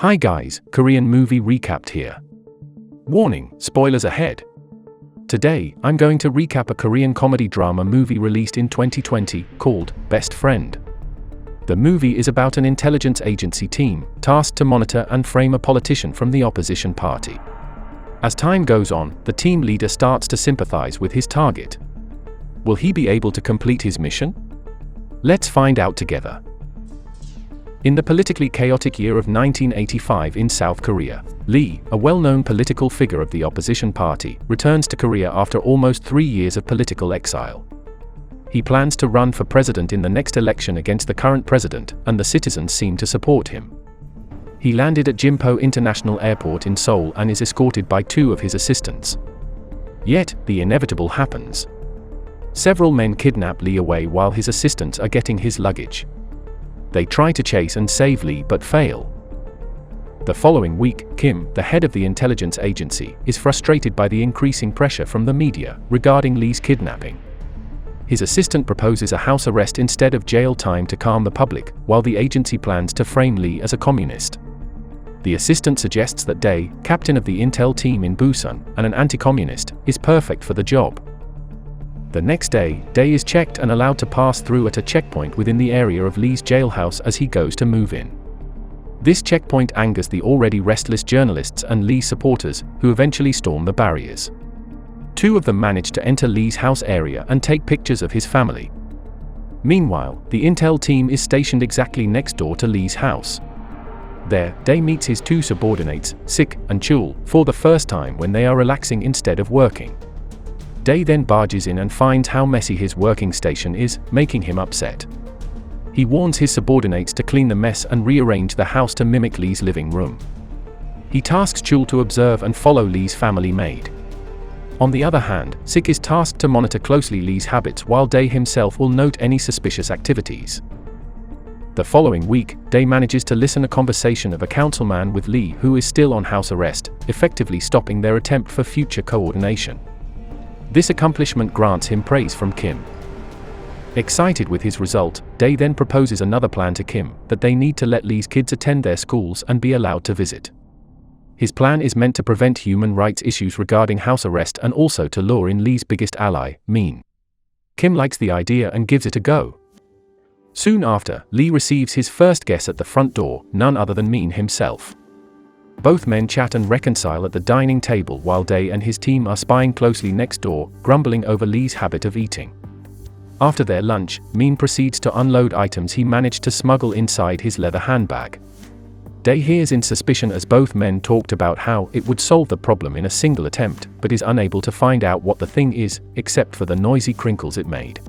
Hi guys, Korean movie recapped here. Warning, spoilers ahead. Today, I'm going to recap a Korean comedy drama movie released in 2020 called Best Friend. The movie is about an intelligence agency team tasked to monitor and frame a politician from the opposition party. As time goes on, the team leader starts to sympathize with his target. Will he be able to complete his mission? Let's find out together. In the politically chaotic year of 1985 in South Korea, Lee, a well-known political figure of the opposition party, returns to Korea after almost 3 years of political exile. He plans to run for president in the next election against the current president, and the citizens seem to support him. He landed at Gimpo International Airport in Seoul and is escorted by 2 of his assistants. Yet, the inevitable happens. Several men kidnap Lee away while his assistants are getting his luggage. They try to chase and save Lee but fail. The following week, Kim, the head of the intelligence agency, is frustrated by the increasing pressure from the media regarding Lee's kidnapping. His assistant proposes a house arrest instead of jail time to calm the public, while the agency plans to frame Lee as a communist. The assistant suggests that Dae, captain of the intel team in Busan, and an anti-communist, is perfect for the job. The next day, Dae is checked and allowed to pass through at a checkpoint within the area of Lee's jailhouse as he goes to move in. This checkpoint angers the already restless journalists and Lee's supporters, who eventually storm the barriers. 2 of them manage to enter Lee's house area and take pictures of his family. Meanwhile, the intel team is stationed exactly next door to Lee's house. There, Dae meets his 2 subordinates, Sik and Chul, for the first time when they are relaxing instead of working. Dae then barges in and finds how messy his working station is, making him upset. He warns his subordinates to clean the mess and rearrange the house to mimic Lee's living room. He tasks Chul to observe and follow Lee's family maid. On the other hand, Sik is tasked to monitor closely Lee's habits while Dae himself will note any suspicious activities. The following week, Dae manages to listen a conversation of a councilman with Lee who is still on house arrest, effectively stopping their attempt for future coordination. This accomplishment grants him praise from Kim. Excited with his result, Dae then proposes another plan to Kim, that they need to let Lee's kids attend their schools and be allowed to visit. His plan is meant to prevent human rights issues regarding house arrest and also to lure in Lee's biggest ally, Min. Kim likes the idea and gives it a go. Soon after, Lee receives his first guest at the front door, none other than Min himself. Both men chat and reconcile at the dining table while Dae and his team are spying closely next door, grumbling over Lee's habit of eating. After their lunch, Min proceeds to unload items he managed to smuggle inside his leather handbag. Dae hears in suspicion as both men talked about how it would solve the problem in a single attempt, but is unable to find out what the thing is, except for the noisy crinkles it made.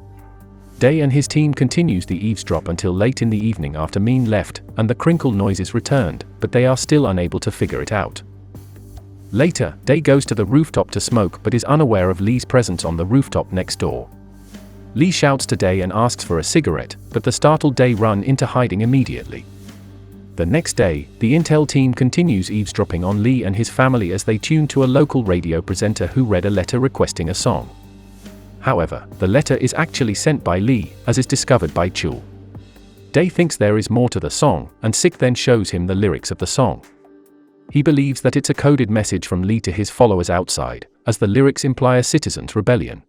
Dae and his team continues the eavesdrop until late in the evening after Min left, and the crinkle noises returned, but they are still unable to figure it out. Later, Dae goes to the rooftop to smoke but is unaware of Lee's presence on the rooftop next door. Lee shouts to Dae and asks for a cigarette, but the startled Dae run into hiding immediately. The next day, the intel team continues eavesdropping on Lee and his family as they tune to a local radio presenter who read a letter requesting a song. However, the letter is actually sent by Lee, as is discovered by Chul. Dae thinks there is more to the song, and Sik then shows him the lyrics of the song. He believes that it's a coded message from Lee to his followers outside, as the lyrics imply a citizens' rebellion.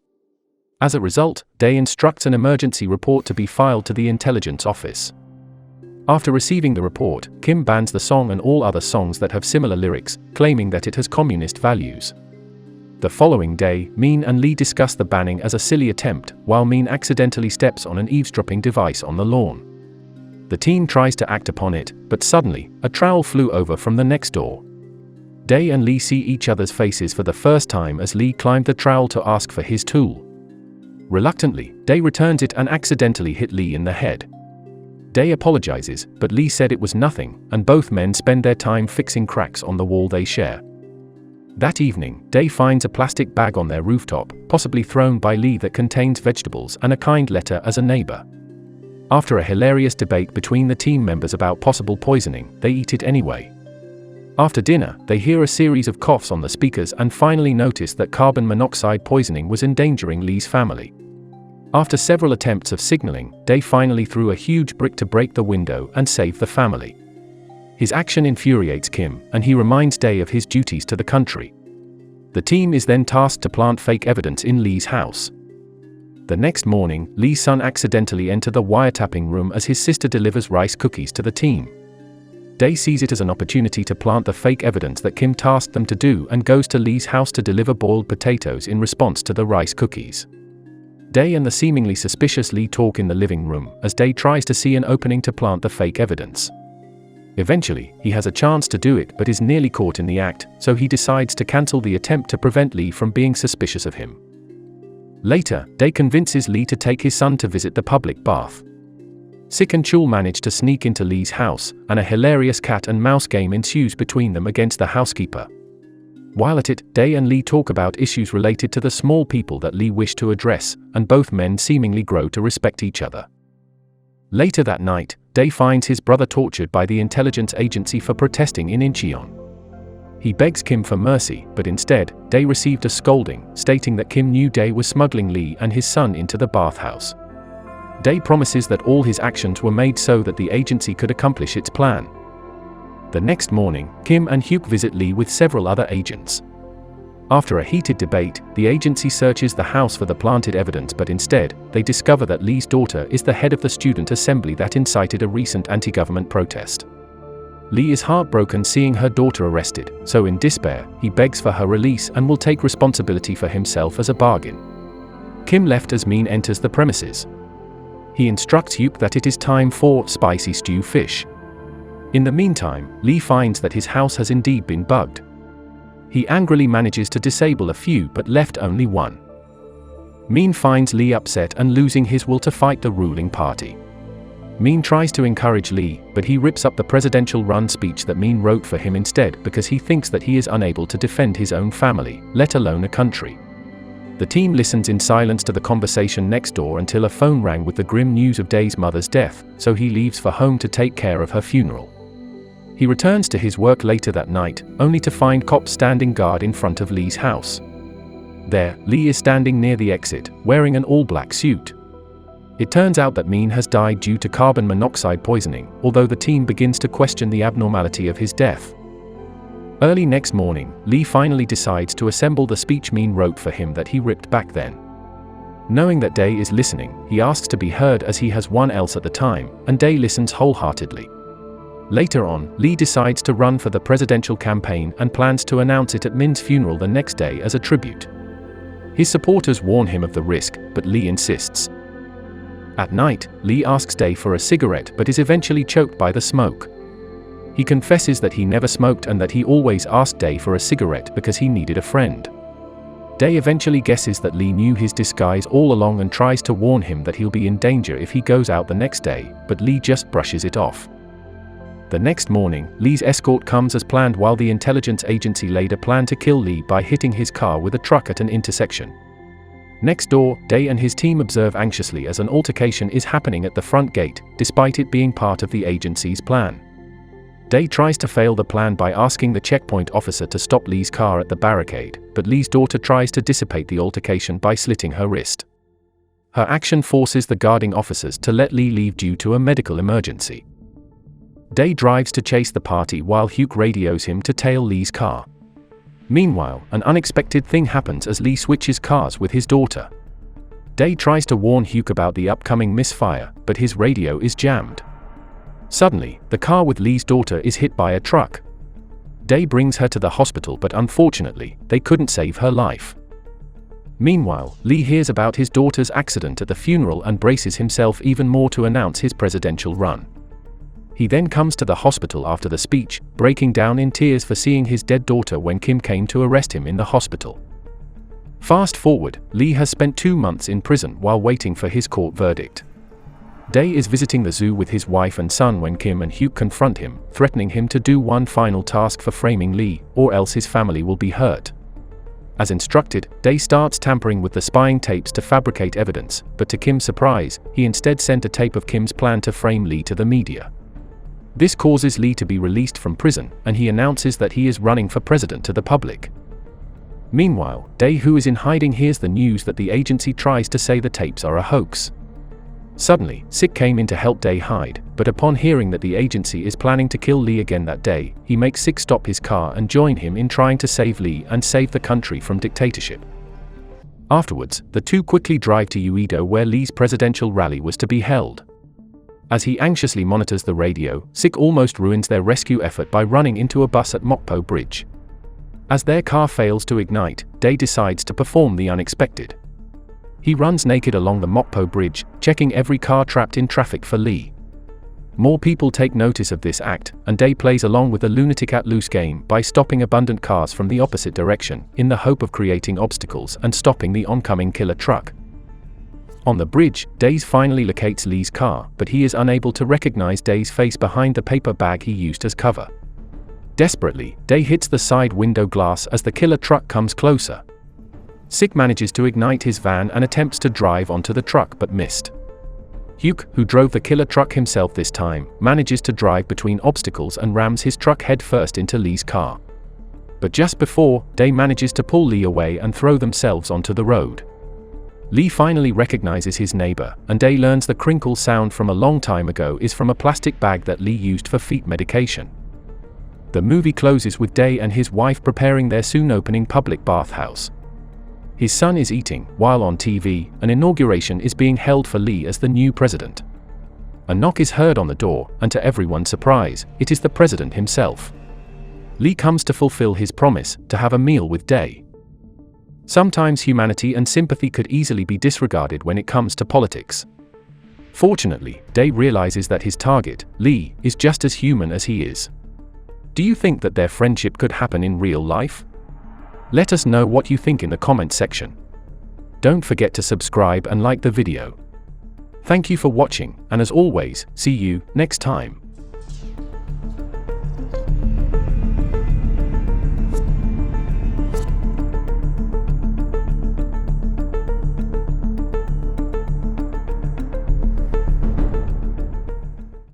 As a result, Dae instructs an emergency report to be filed to the intelligence office. After receiving the report, Kim bans the song and all other songs that have similar lyrics, claiming that it has communist values. The following day, Min and Lee discuss the banning as a silly attempt, while Min accidentally steps on an eavesdropping device on the lawn. The team tries to act upon it, but suddenly, a trowel flew over from the next door. Dae and Lee see each other's faces for the first time as Lee climbed the trowel to ask for his tool. Reluctantly, Dae returns it and accidentally hit Lee in the head. Dae apologizes, but Lee said it was nothing, and both men spend their time fixing cracks on the wall they share. That evening, Dae finds a plastic bag on their rooftop, possibly thrown by Lee, that contains vegetables and a kind letter as a neighbor. After a hilarious debate between the team members about possible poisoning, they eat it anyway. After dinner, they hear a series of coughs on the speakers and finally notice that carbon monoxide poisoning was endangering Lee's family. After several attempts of signaling, Dae finally threw a huge brick to break the window and save the family. His action infuriates Kim, and he reminds Dae of his duties to the country. The team is then tasked to plant fake evidence in Lee's house. The next morning, Lee's son accidentally enters the wiretapping room as his sister delivers rice cookies to the team. Dae sees it as an opportunity to plant the fake evidence that Kim tasked them to do and goes to Lee's house to deliver boiled potatoes in response to the rice cookies. Dae and the seemingly suspicious Lee talk in the living room as Dae tries to see an opening to plant the fake evidence. Eventually, he has a chance to do it but is nearly caught in the act, so he decides to cancel the attempt to prevent Lee from being suspicious of him. Later, Dae convinces Lee to take his son to visit the public bath. Sik and Chul manage to sneak into Lee's house, and a hilarious cat and mouse game ensues between them against the housekeeper. While at it, Dae and Lee talk about issues related to the small people that Lee wished to address, and both men seemingly grow to respect each other. Later that night, Dae finds his brother tortured by the intelligence agency for protesting in Incheon. He begs Kim for mercy, but instead, Dae received a scolding, stating that Kim knew Dae was smuggling Lee and his son into the bathhouse. Dae promises that all his actions were made so that the agency could accomplish its plan. The next morning, Kim and Hyuk visit Lee with several other agents. After a heated debate, the agency searches the house for the planted evidence, but instead, they discover that Lee's daughter is the head of the student assembly that incited a recent anti-government protest. Lee is heartbroken seeing her daughter arrested, so in despair, he begs for her release and will take responsibility for himself as a bargain. Kim left as Min enters the premises. He instructs Hyuk that it is time for spicy stew fish. In the meantime, Lee finds that his house has indeed been bugged. He angrily manages to disable a few but left only one. Min finds Lee upset and losing his will to fight the ruling party. Min tries to encourage Lee, but he rips up the presidential run speech that Min wrote for him instead because he thinks that he is unable to defend his own family, let alone a country. The team listens in silence to the conversation next door until a phone rang with the grim news of Dae's mother's death, so he leaves for home to take care of her funeral. He returns to his work later that night, only to find cops standing guard in front of Lee's house. There, Lee is standing near the exit, wearing an all-black suit. It turns out that Min has died due to carbon monoxide poisoning, although the team begins to question the abnormality of his death. Early next morning, Lee finally decides to assemble the speech Min wrote for him that he ripped back then. Knowing that Dae is listening, he asks to be heard as he has one else at the time, and Dae listens wholeheartedly. Later on, Lee decides to run for the presidential campaign and plans to announce it at Min's funeral the next day as a tribute. His supporters warn him of the risk, but Lee insists. At night, Lee asks Dae for a cigarette but is eventually choked by the smoke. He confesses that he never smoked and that he always asked Dae for a cigarette because he needed a friend. Dae eventually guesses that Lee knew his disguise all along and tries to warn him that he'll be in danger if he goes out the next day, but Lee just brushes it off. The next morning, Lee's escort comes as planned while the intelligence agency laid a plan to kill Lee by hitting his car with a truck at an intersection. Next door, Dae and his team observe anxiously as an altercation is happening at the front gate, despite it being part of the agency's plan. Dae tries to fail the plan by asking the checkpoint officer to stop Lee's car at the barricade, but Lee's daughter tries to dissipate the altercation by slitting her wrist. Her action forces the guarding officers to let Lee leave due to a medical emergency. Dae drives to chase the party while Hyuk radios him to tail Lee's car. Meanwhile, an unexpected thing happens as Lee switches cars with his daughter. Dae tries to warn Hyuk about the upcoming misfire, but his radio is jammed. Suddenly, the car with Lee's daughter is hit by a truck. Dae brings her to the hospital, but unfortunately, they couldn't save her life. Meanwhile, Lee hears about his daughter's accident at the funeral and braces himself even more to announce his presidential run. He then comes to the hospital after the speech, breaking down in tears for seeing his dead daughter when Kim came to arrest him in the hospital. Fast forward, Lee has spent 2 months in prison while waiting for his court verdict. Dae is visiting the zoo with his wife and son when Kim and Hyuk confront him, threatening him to do one final task for framing Lee, or else his family will be hurt. As instructed, Dae starts tampering with the spying tapes to fabricate evidence, but to Kim's surprise, he instead sent a tape of Kim's plan to frame Lee to the media. This causes Lee to be released from prison, and he announces that he is running for president to the public. Meanwhile, Dae, who is in hiding, hears the news that the agency tries to say the tapes are a hoax. Suddenly, Sik came in to help Day hide, but upon hearing that the agency is planning to kill Lee again that day, he makes Sik stop his car and join him in trying to save Lee and save the country from dictatorship. Afterwards, the two quickly drive to Uido where Lee's presidential rally was to be held. As he anxiously monitors the radio, Sik almost ruins their rescue effort by running into a bus at Mokpo Bridge. As their car fails to ignite, Day decides to perform the unexpected. He runs naked along the Mokpo Bridge, checking every car trapped in traffic for Lee. More people take notice of this act, and Day plays along with the lunatic at loose game by stopping abundant cars from the opposite direction, in the hope of creating obstacles and stopping the oncoming killer truck. On the bridge, Day finally locates Lee's car, but he is unable to recognize Day's face behind the paper bag he used as cover. Desperately, Day hits the side window glass as the killer truck comes closer. Sik manages to ignite his van and attempts to drive onto the truck but missed. Hyuk, who drove the killer truck himself this time, manages to drive between obstacles and rams his truck headfirst into Lee's car. But just before, Day manages to pull Lee away and throw themselves onto the road. Lee finally recognizes his neighbor, and Day learns the crinkle sound from a long time ago is from a plastic bag that Lee used for feet medication. The movie closes with Day and his wife preparing their soon-opening public bathhouse. His son is eating, while on TV, an inauguration is being held for Lee as the new president. A knock is heard on the door, and to everyone's surprise, it is the president himself. Lee comes to fulfill his promise, to have a meal with Day. Sometimes humanity and sympathy could easily be disregarded when it comes to politics. Fortunately, Day realizes that his target, Lee, is just as human as he is. Do you think that their friendship could happen in real life? Let us know what you think in the comment section. Don't forget to subscribe and like the video. Thank you for watching, and as always, see you next time.